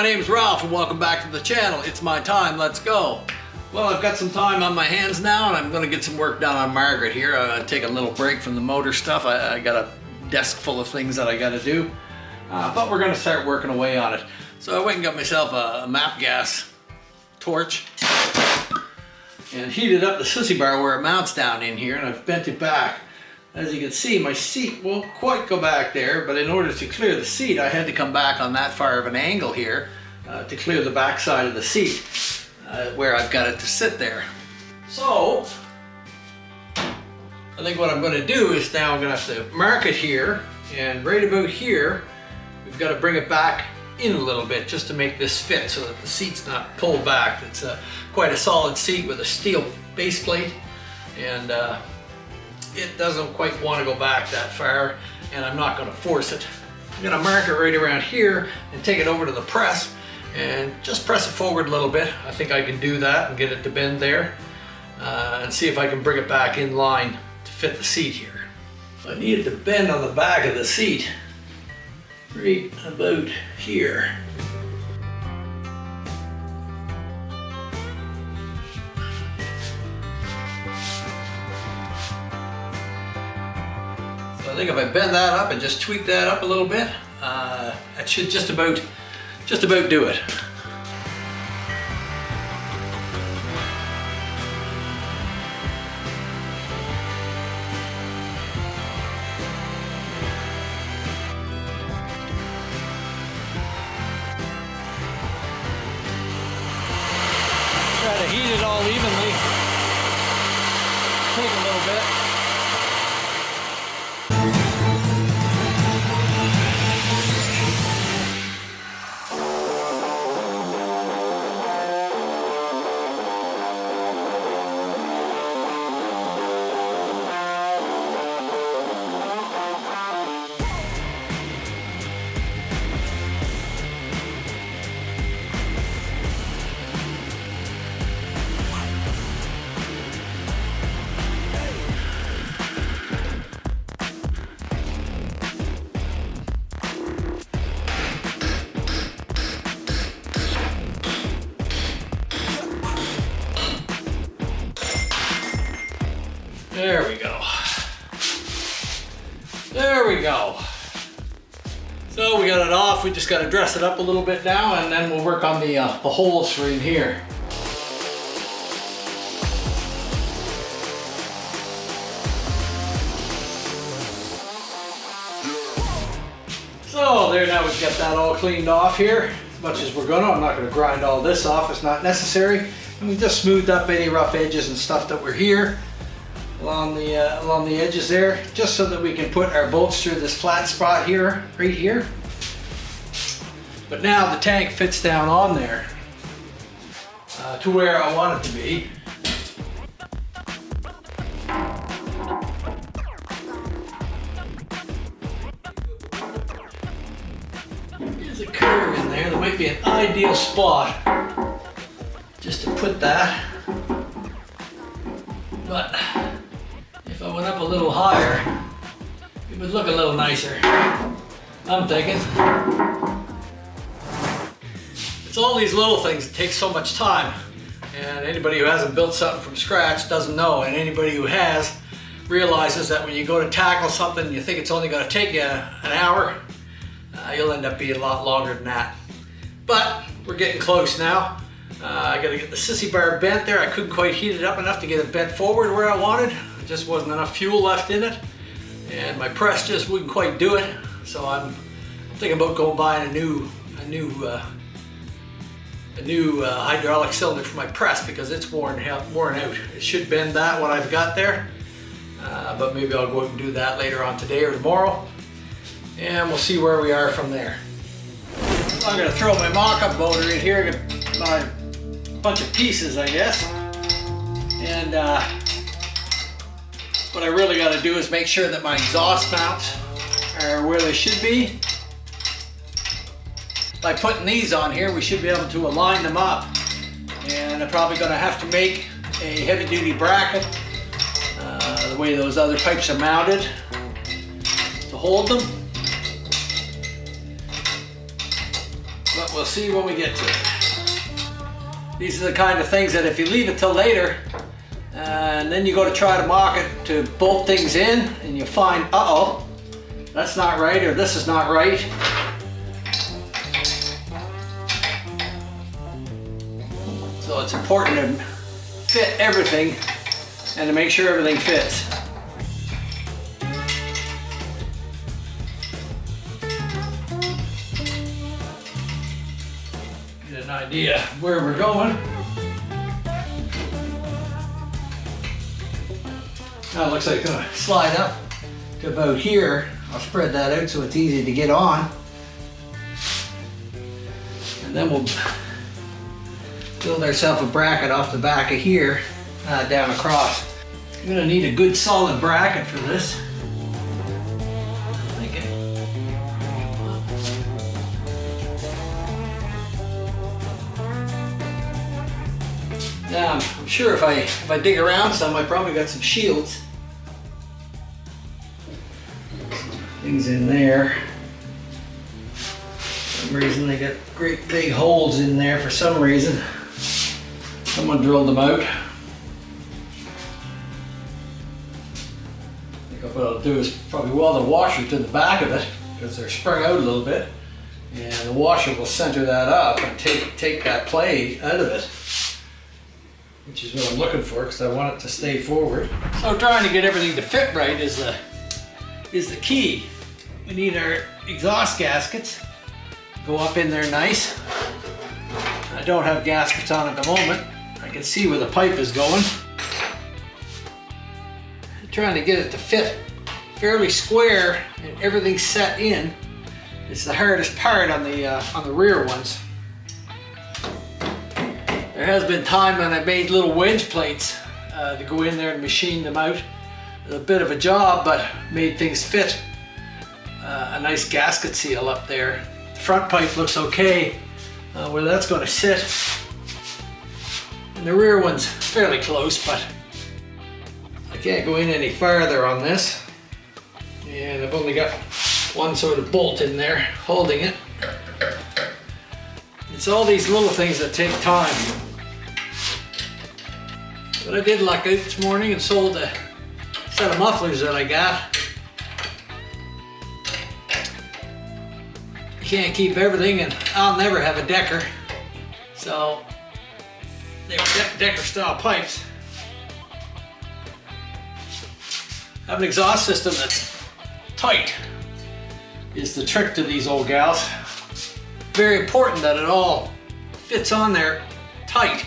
my name is Ralph and welcome back to the channel. It's my time, let's go. Well, I've got some time on my hands now and I'm going to get some work done on Margaret here. Take a little break from the motor stuff. I got a desk full of things that I got to do. But we're going to start working away on it. So I went and got myself a MAP gas torch and heated up the sissy bar where it mounts down in here, and I've bent it back. As you can see, my seat won't quite go back there, but in order to clear the seat, I had to come back on that far of an angle here to clear the back side of the seat where I've got it to sit there. So, I think what I'm going to do is now I'm going to have to mark it here, and right about here, we've got to bring it back in a little bit just to make this fit so that the seat's not pulled back. It's quite a solid seat with a steel base plate, and it doesn't quite want to go back that far, and I'm not going to force it. I'm going to mark it right around here and take it over to the press and just press it forward a little bit. I think I can do that and get it to bend there and see if I can bring it back in line to fit the seat here. I need it to bend on the back of the seat right about here. I think if I bend that up and just tweak that up a little bit, that should just about do it. Try to heat it all evenly. Take a little bit. There we go. There we go. So we got it off. We just got to dress it up a little bit now, and then we'll work on the holes for in here. So there, now we've got that all cleaned off here as much as we're gonna. I'm not going to grind all this off. It's not necessary. And we just smoothed up any rough edges and stuff that were here along the edges there, just so that we can put our bolts through this flat spot here, right here. But now the tank fits down on there to where I want it to be. There's a curve in there. There might be an ideal spot just to put that. But if I went up a little higher, it would look a little nicer, I'm thinking. It's all these little things that take so much time, and anybody who hasn't built something from scratch doesn't know, and anybody who has realizes that when you go to tackle something and you think it's only going to take you an hour, you'll end up being a lot longer than that. But we're getting close now. I got to get the sissy bar bent there. I couldn't quite heat it up enough to get it bent forward where I wanted. There just wasn't enough fuel left in it, and my press just wouldn't quite do it. So I'm thinking about going buying a new hydraulic cylinder for my press, because it's worn out. It should bend that what I've got there, but maybe I'll go out and do that later on today or tomorrow, and we'll see where we are from there. So I'm going to throw my mock-up motor in here. My bunch of pieces, I guess, and what I really got to do is make sure that my exhaust mounts are where they should be. By putting these on here, we should be able to align them up, and I'm probably going to have to make a heavy-duty bracket the way those other pipes are mounted to hold them. But we'll see when we get to it. These are the kind of things that if you leave it till later, and then you go to try to mock it to bolt things in, and you find, uh-oh, that's not right, or this is not right. So it's important to fit everything and to make sure everything fits. Get an idea of where we're going. Now it looks like it's going to slide up to about here. I'll spread that out so it's easy to get on. And then we'll build ourselves a bracket off the back of here, down across. I'm going to need a good solid bracket for this. Now I'm sure if I dig around some, I probably got some shields. Things in there. For some reason they got great big holes in there for some reason. Someone drilled them out. I think what I'll do is probably weld the washer to the back of it because they're sprung out a little bit. And the washer will center that up and take that plate out of it, which is what I'm looking for because I want it to stay forward. So trying to get everything to fit right is the key. We need our exhaust gaskets. Go up in there nice. I don't have gaskets on at the moment. I can see where the pipe is going. I'm trying to get it to fit fairly square and everything set in. It's the hardest part on the rear ones. There has been time when I made little wedge plates to go in there and machine them out. A bit of a job, but made things fit. A nice gasket seal up there. The front pipe looks okay where that's going to sit. And the rear one's fairly close, but I can't go in any farther on this. And I've only got one sort of bolt in there holding it. It's all these little things that take time. But I did luck out this morning and sold a set of mufflers that I got. You can't keep everything, and I'll never have a decker. So they were decker style pipes. Have an exhaust system that's tight is the trick to these old gals. Very important that it all fits on there tight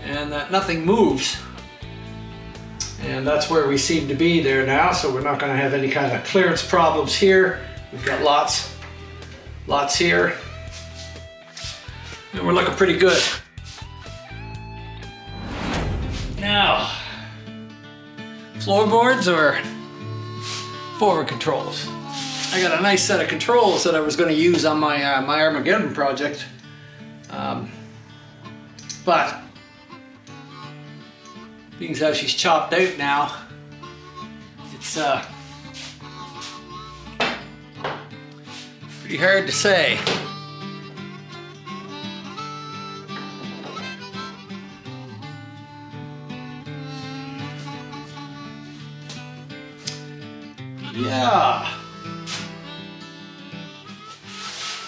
and that nothing moves. And that's where we seem to be there now, so we're not going to have any kind of clearance problems here. We've got lots here. And we're looking pretty good. Now, floorboards or forward controls? I got a nice set of controls that I was going to use on my my Armageddon project, but being as how she's chopped out now, it's pretty hard to say. Yeah.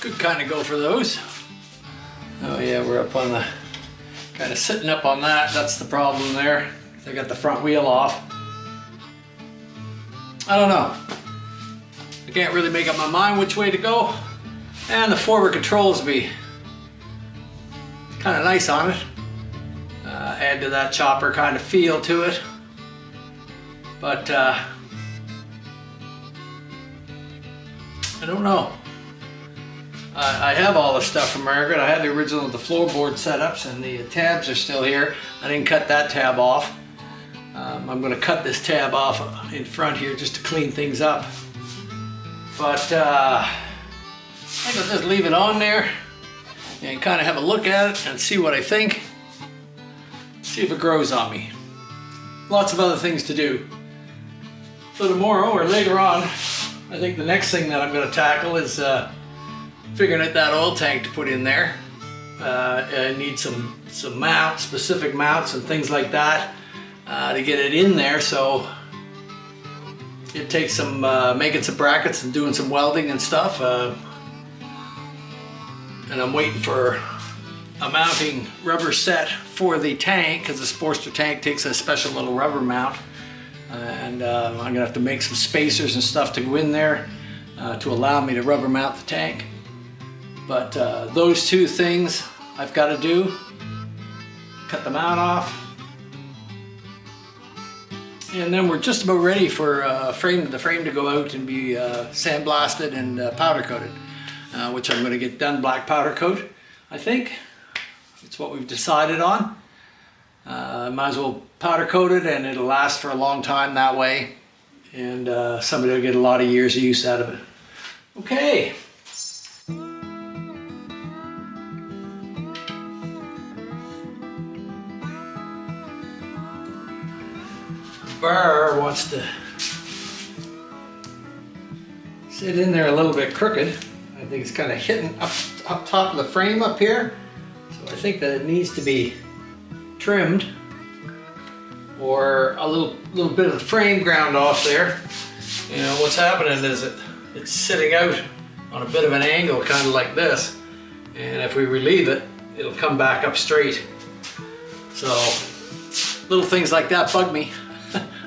Could kind of go for those. Oh yeah, we're up on the, kind of sitting up on that. That's the problem there. I got the front wheel off. I don't know. I can't really make up my mind which way to go. And the forward controls be kind of nice on it. Add to that chopper kind of feel to it. But I don't know. I have all the stuff from Margaret. I have the original the floorboard setups, and the tabs are still here. I didn't cut that tab off. I'm going to cut this tab off in front here just to clean things up. But I think I'll just leave it on there and kind of have a look at it and see what I think. See if it grows on me. Lots of other things to do. So tomorrow or later on, I think the next thing that I'm going to tackle is figuring out that oil tank to put in there. I need some mounts, specific mounts and things like that to get it in there. So it takes some making some brackets and doing some welding and stuff. And I'm waiting for a mounting rubber set for the tank, because the Sportster tank takes a special little rubber mount. And I'm gonna have to make some spacers and stuff to go in there to allow me to rubber mount the tank. But those two things I've got to do. Cut the mount off. And then we're just about ready for the frame to go out and be sandblasted and powder coated, which I'm going to get done black powder coat. I think it's what we've decided on. Might as well powder coat it, and it'll last for a long time that way, and somebody will get a lot of years of use out of it. Okay. Bar wants to sit in there a little bit crooked. I think it's kind of hitting up top of the frame up here. So I think that it needs to be trimmed, or a little bit of the frame ground off there. You know, what's happening is it's sitting out on a bit of an angle, kind of like this. And if we relieve it, it'll come back up straight. So little things like that bug me.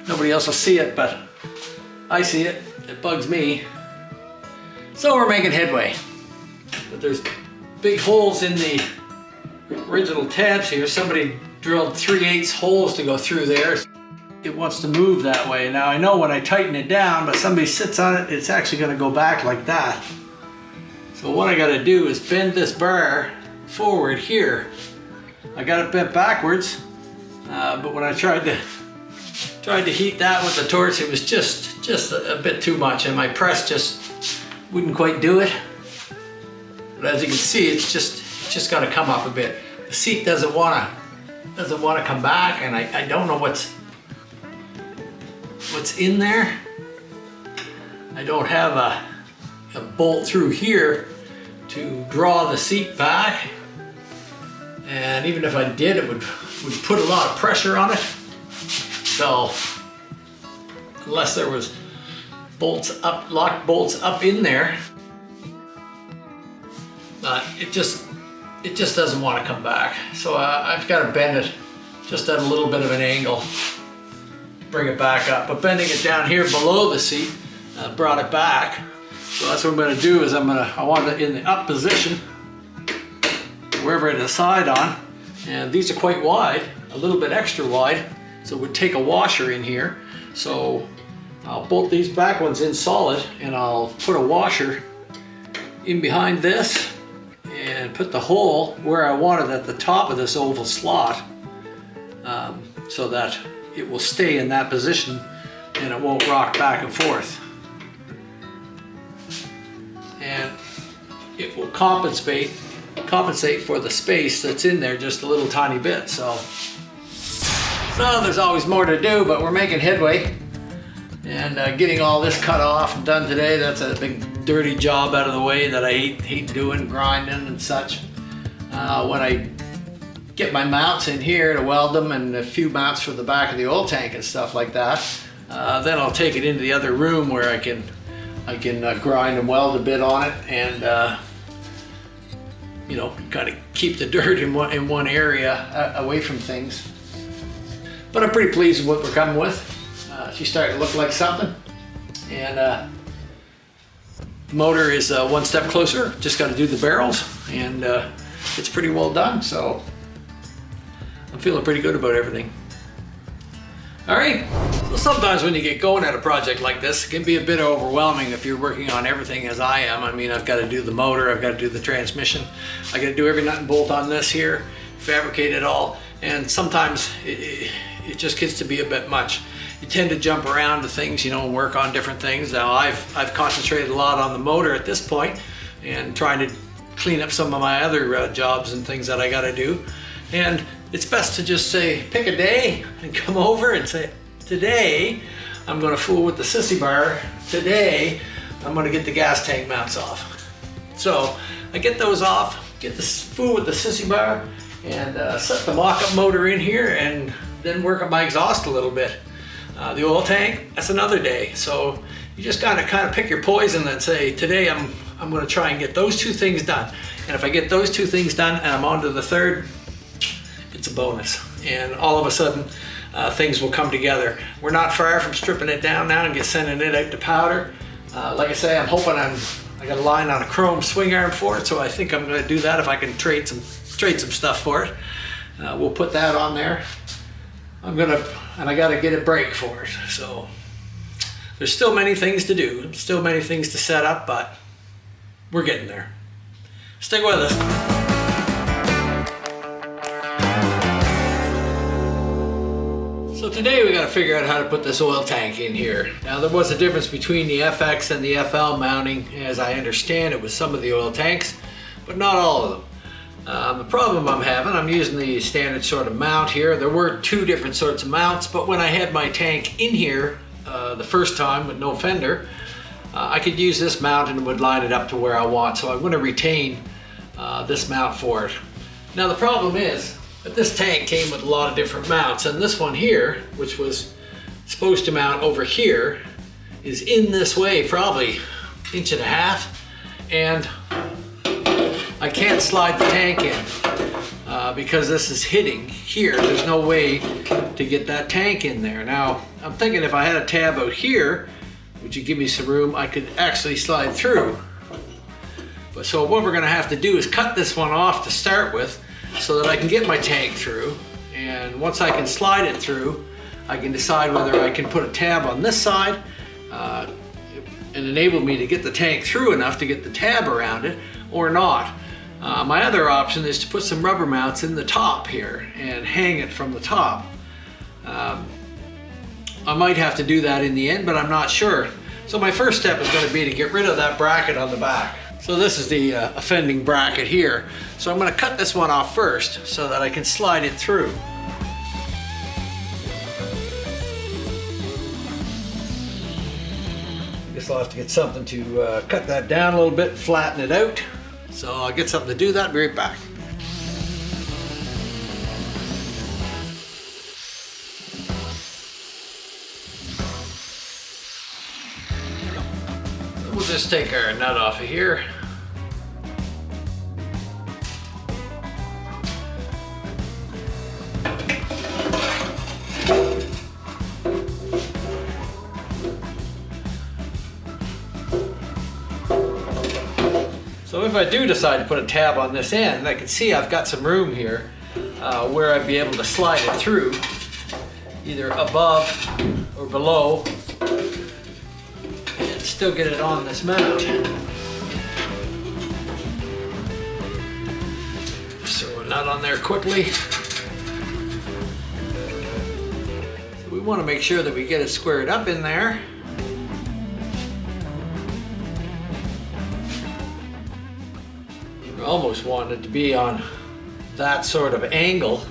Nobody else will see it, but I see it. It bugs me. So we're making headway. But there's big holes in the original tabs here. Somebody drilled 3/8 holes to go through there. It wants to move that way. Now I know when I tighten it down, but somebody sits on it, it's actually going to go back like that. So what I got to do is bend this bar forward here. I got it bent backwards, but when I tried to heat that with the torch, it was just a bit too much, and my press just wouldn't quite do it. But as you can see, it's just got to come up a bit. The seat doesn't want to come back, and I don't know what's in there. I don't have a bolt through here to draw the seat back, and even if I did, it would put a lot of pressure on it. So unless there was lock bolts up in there, it just doesn't want to come back. So I've got to bend it just at a little bit of an angle to bring it back up. But bending it down here below the seat brought it back. So that's what I'm going to do is I want it in the up position, wherever I decide on. And these are quite wide, a little bit extra wide. So it would take a washer in here. So I'll bolt these back ones in solid, and I'll put a washer in behind this and put the hole where I want it at the top of this oval slot, so that it will stay in that position and it won't rock back and forth. And it will compensate for the space that's in there just a little tiny bit. So there's always more to do, but we're making headway. And getting all this cut off and done today, that's a big dirty job out of the way that I hate doing, grinding and such. When I get my mounts in here to weld them, and a few mounts for the back of the oil tank and stuff like that, then I'll take it into the other room where I can grind and weld a bit on it, and you know, kind of keep the dirt in one area away from things. But I'm pretty pleased with what we're coming with. She's starting to look like something, and the motor is one step closer. Just got to do the barrels, and it's pretty well done. So I'm feeling pretty good about everything. All right. So sometimes when you get going at a project like this, it can be a bit overwhelming if you're working on everything as I am. I mean, I've got to do the motor, I've got to do the transmission, I got to do every nut and bolt on this here, fabricate it all, and sometimes it just gets to be a bit much. You tend to jump around to things, you know, and work on different things. Now I've concentrated a lot on the motor at this point, and trying to clean up some of my other jobs and things that I got to do. And it's best to just say, pick a day and come over and say, today I'm going to fool with the sissy bar. Today I'm going to get the gas tank mounts off. So I get those off, get this fool with the sissy bar, and set the mock-up motor in here, and then work on my exhaust a little bit. The oil tank, that's another day. So you just gotta kind of pick your poison and say, today I'm gonna try and get those two things done. And if I get those two things done and I'm on to the third, it's a bonus. And all of a sudden, things will come together. We're not far from stripping it down now and sending it out to powder. Like I say, I'm hoping I got a line on a chrome swing arm for it, so I think I'm gonna do that if I can trade some stuff for it. We'll put that on there. And I gotta get a brake for it. So there's still many things to do, still many things to set up, but we're getting there. Stick with us. So today we gotta figure out how to put this oil tank in here. Now there was a difference between the FX and the FL mounting, as I understand it, with some of the oil tanks, but not all of them. The problem I'm having, I'm using the standard sort of mount here. There were two different sorts of mounts, but when I had my tank in here the first time with no fender, I could use this mount and it would line it up to where I want. So I'm going to retain this mount for it. Now the problem is that this tank came with a lot of different mounts, and this one here, which was supposed to mount over here, is in this way probably 1.5 inches, and I can't slide the tank in because this is hitting here. There's no way to get that tank in there. Now, I'm thinking if I had a tab out here, which would give me some room, I could actually slide through. But so what we're gonna have to do is cut this one off to start with so that I can get my tank through. And once I can slide it through, I can decide whether I can put a tab on this side and enable me to get the tank through enough to get the tab around it or not. My other option is to put some rubber mounts in the top here and hang it from the top. I might have to do that in the end, but I'm not sure. So my first step is going to be to get rid of that bracket on the back. So this is the offending bracket here. So I'm going to cut this one off first so that I can slide it through. Guess I'll have to get something to cut that down a little bit and flatten it out. So I'll get something to do that and be right back. We'll just take our nut off of here. So if I do decide to put a tab on this end, I can see I've got some room here where I'd be able to slide it through, either above or below, and still get it on this mount. Just throw a nut on there quickly. So we want to make sure that we get it squared up in there. Almost wanted to be on that sort of angle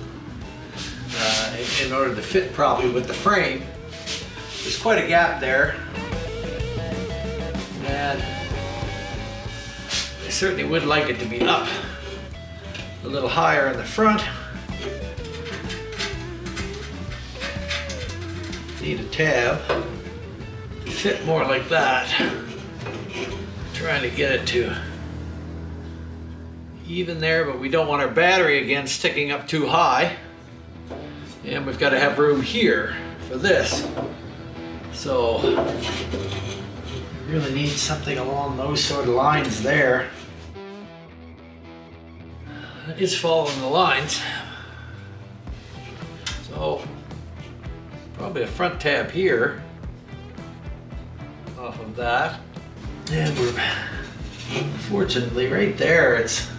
in order to fit properly with the frame. There's quite a gap there, and I certainly would like it to be up a little higher in the front. Need a tab to fit more like that. Trying to get it to even there, but we don't want our battery again sticking up too high, and we've got to have room here for this. So we really need something along those sort of lines there. That is following the lines. So probably a front tab here off of that, and we're fortunately right there, it's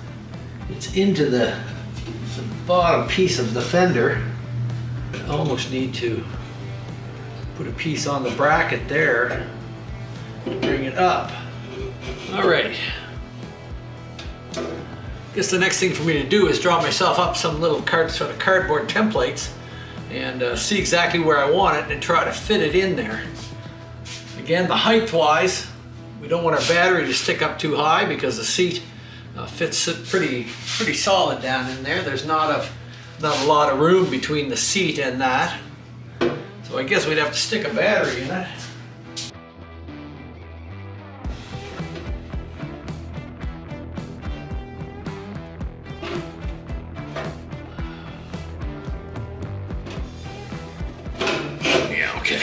into the bottom piece of the fender. I almost need to put a piece on the bracket there to bring it up. All right. Guess the next thing for me to do is draw myself up some little sort of cardboard templates and see exactly where I want it and try to fit it in there. Again, the height-wise, We don't want our battery to stick up too high because the seat fits pretty solid down in there. There's not a lot of room between the seat and that. So I guess we'd have to stick a battery in it. Yeah, okay.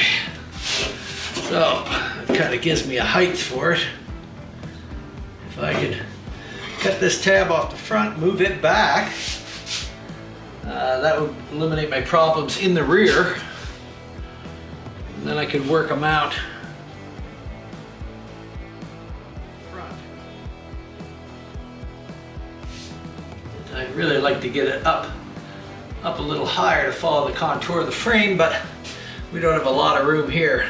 So it kind of gives me a height for it. If I could cut this tab off the front, move it back, that would eliminate my problems in the rear. And then I could work them out front. I'd really like to get it up a little higher to follow the contour of the frame, but we don't have a lot of room here.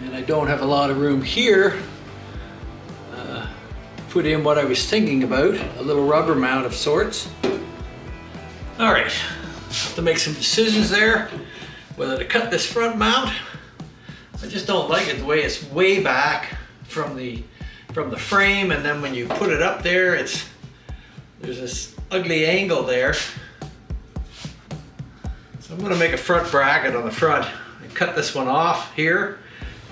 And I don't have a lot of room here to put in what I was thinking about, a little rubber mount of sorts. All right, have to make some decisions there, whether to cut this front mount. I just don't like it the way it's way back from the frame, and then when you put it up there, there's this ugly angle there. So I'm going to make a front bracket on the front and cut this one off here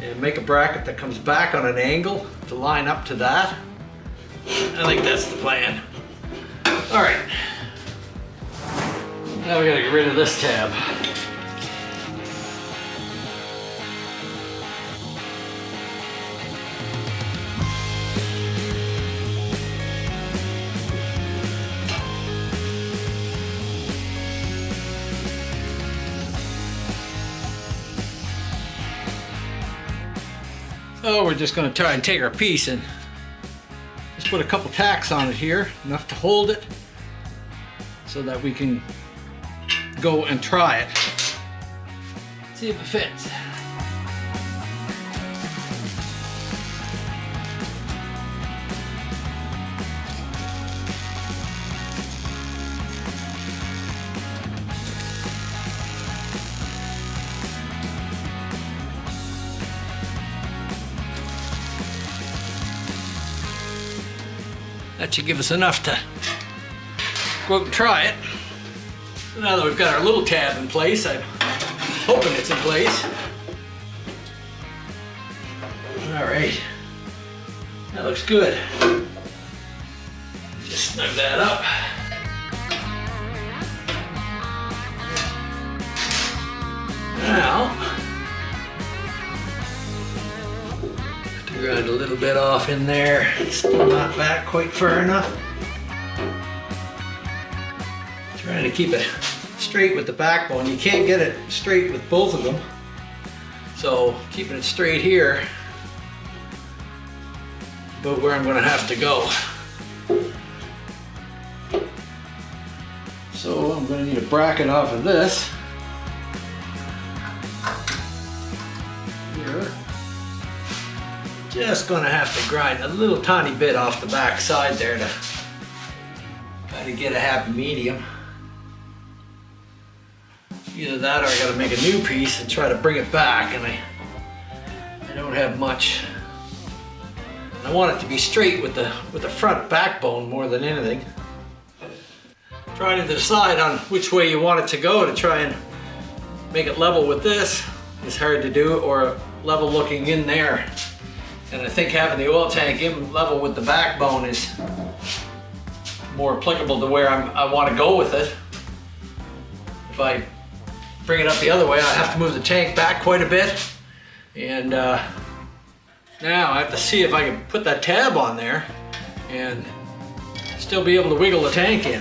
and make a bracket that comes back on an angle to line up to that. I think that's the plan. All right, now we got to get rid of this tab. So we're just going to try and take our piece and just put a couple tacks on it here, enough to hold it so that we can go and try it. See if it fits. That should give us enough to go out and try it. So now that we've got our little tab in place, I'm hoping it's in place. All right, that looks good. Just snug that up. Now, grind a little bit off in there. Still not back quite far enough. Trying to keep it straight with the backbone. You can't get it straight with both of them. So keeping it straight here, but where I'm going to have to go. So I'm going to need a bracket off of this. Here. Just going to have to grind a little tiny bit off the back side there to try to get a happy medium. Either that or I got to make a new piece and try to bring it back, and I don't have much. I want it to be straight with the front backbone more than anything. Trying to decide on which way you want it to go to try and make it level with this is hard to do, or level looking in there. And I think having the oil tank in level with the backbone is more applicable to where I want to go with it. If I bring it up the other way, I have to move the tank back quite a bit. And now I have to see if I can put that tab on there and still be able to wiggle the tank in.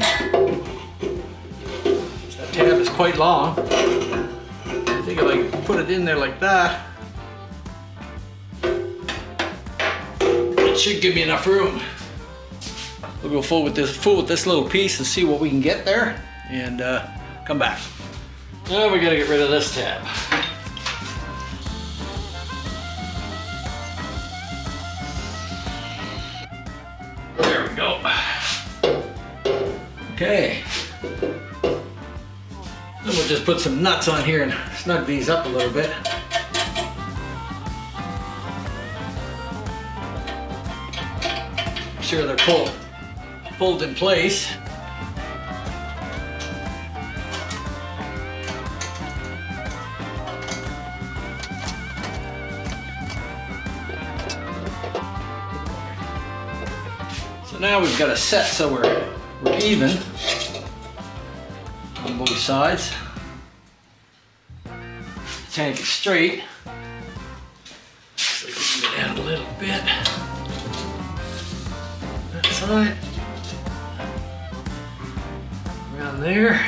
That tab is quite long. I think if I can put it in there like that, should give me enough room. We'll go full with this little piece and see what we can get there, and come back. Now we gotta get rid of this tab. There we go. Okay. Then we'll just put some nuts on here and snug these up a little bit. sure they're pulled in place. So now we've got it set so we're even on both sides. The tank is straight. Looks like we can go down a little bit. That side. Around there.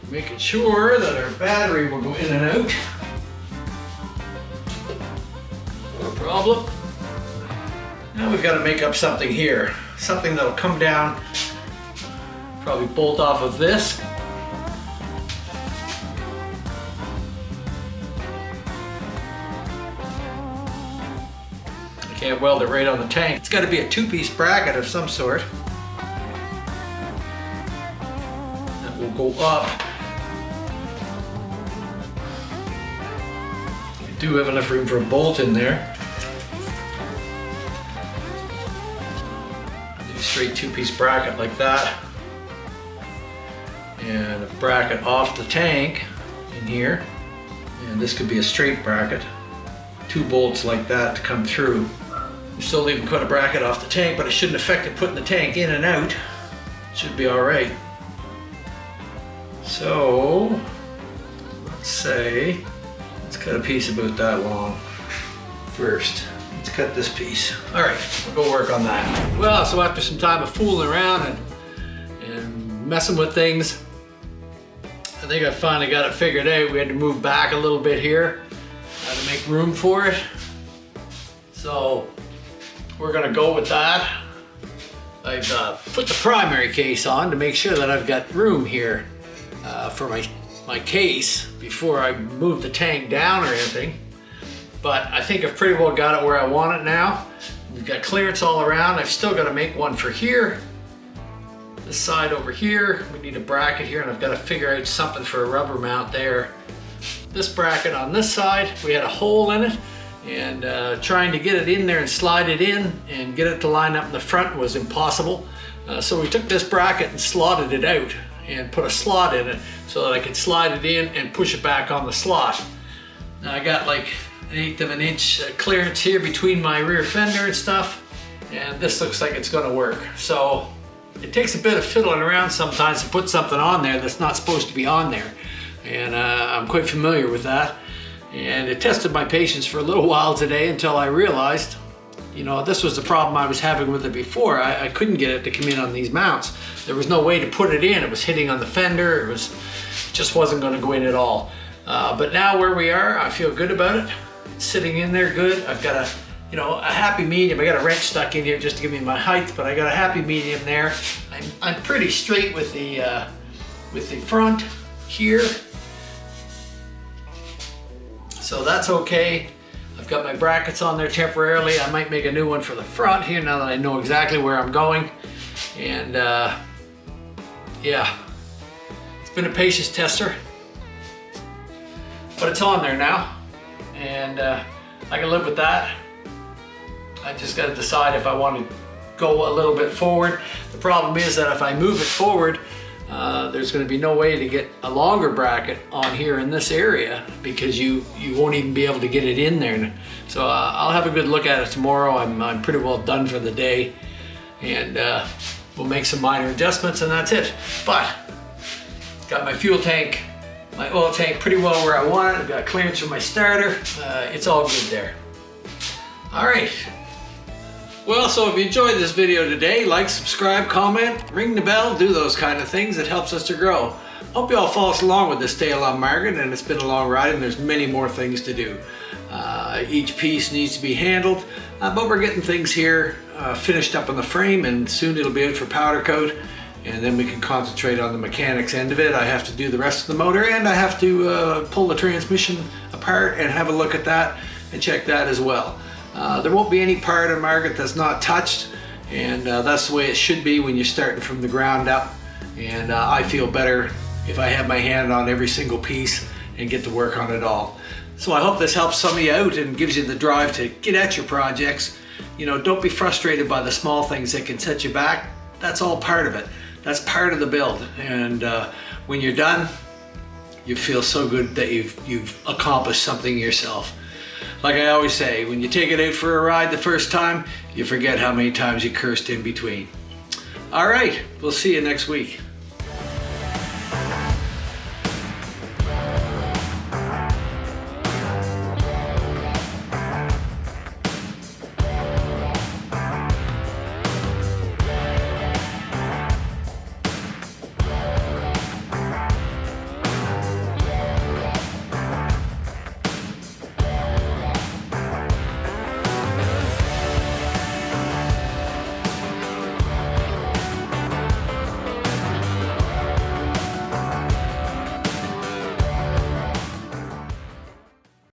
Making sure that our battery will go in and out. No problem. Now we've got to make up something here. Something that'll come down, probably bolt off of this. I can't weld it right on the tank. It's got to be a two-piece bracket of some sort. That will go up. We do have enough room for a bolt in there. Straight two-piece bracket like that, and a bracket off the tank in here, and this could be a straight bracket. Two bolts like that to come through. You still even cut a bracket off the tank, but it shouldn't affect it putting the tank in and out. It should be all right. So let's say, let's cut a piece about that long first. Let's cut this piece. All right, we'll go work on that. Well, so after some time of fooling around and messing with things, I think I finally got it figured out. We had to move back a little bit here to make room for it. So we're gonna go with that. I've put the primary case on to make sure that I've got room here for my case before I move the tank down or anything. But I think I've pretty well got it where I want it now. We've got clearance all around. I've still got to make one for here. This side over here, we need a bracket here, and I've got to figure out something for a rubber mount there. This bracket on this side, we had a hole in it, and trying to get it in there and slide it in and get it to line up in the front was impossible. So we took this bracket and slotted it out and put a slot in it so that I could slide it in and push it back on the slot. Now I got like 1/8 of an inch clearance here between my rear fender and stuff, and this looks like it's going to work. So it takes a bit of fiddling around sometimes to put something on there that's not supposed to be on there, and I'm quite familiar with that, and it tested my patience for a little while today until I realized, you know, this was the problem I was having with it before. I couldn't get it to come in on these mounts. There was no way to put it in. It was hitting on the fender. It just wasn't going to go in at all. But now where we are, I feel good about it. Sitting in there good. I've got a happy medium. I got a wrench stuck in here just to give me my height, but I got a happy medium there. I'm pretty straight with the front here, so that's okay. I've got my brackets on there temporarily. I might make a new one for the front here now that I know exactly where I'm going. And yeah, it's been a patience tester, but it's on there now. And I can live with that. I just got to decide if I want to go a little bit forward. The problem is that if I move it forward, there's going to be no way to get a longer bracket on here in this area because you won't even be able to get it in there. So I'll have a good look at it tomorrow. I'm pretty well done for the day, and we'll make some minor adjustments, and that's it. But got my fuel tank, my oil tank pretty well where I want it. I've got clearance for my starter. It's all good there. All right. Well, so if you enjoyed this video today, like, subscribe, comment, ring the bell, do those kind of things. It helps us to grow. Hope you all follow us along with this tale on Margaret, and it's been a long ride, and there's many more things to do. Each piece needs to be handled, but we're getting things here finished up on the frame, and soon it'll be out for powder coat, and then we can concentrate on the mechanics end of it. I have to do the rest of the motor, and I have to pull the transmission apart and have a look at that and check that as well. There won't be any part of Margaret that's not touched, and that's the way it should be when you're starting from the ground up. And I feel better if I have my hand on every single piece and get to work on it all. So I hope this helps some of you out and gives you the drive to get at your projects. You know, don't be frustrated by the small things that can set you back. That's all part of it. That's part of the build. And when you're done, you feel so good that you've accomplished something yourself. Like I always say, when you take it out for a ride the first time, you forget how many times you cursed in between. All right, we'll see you next week.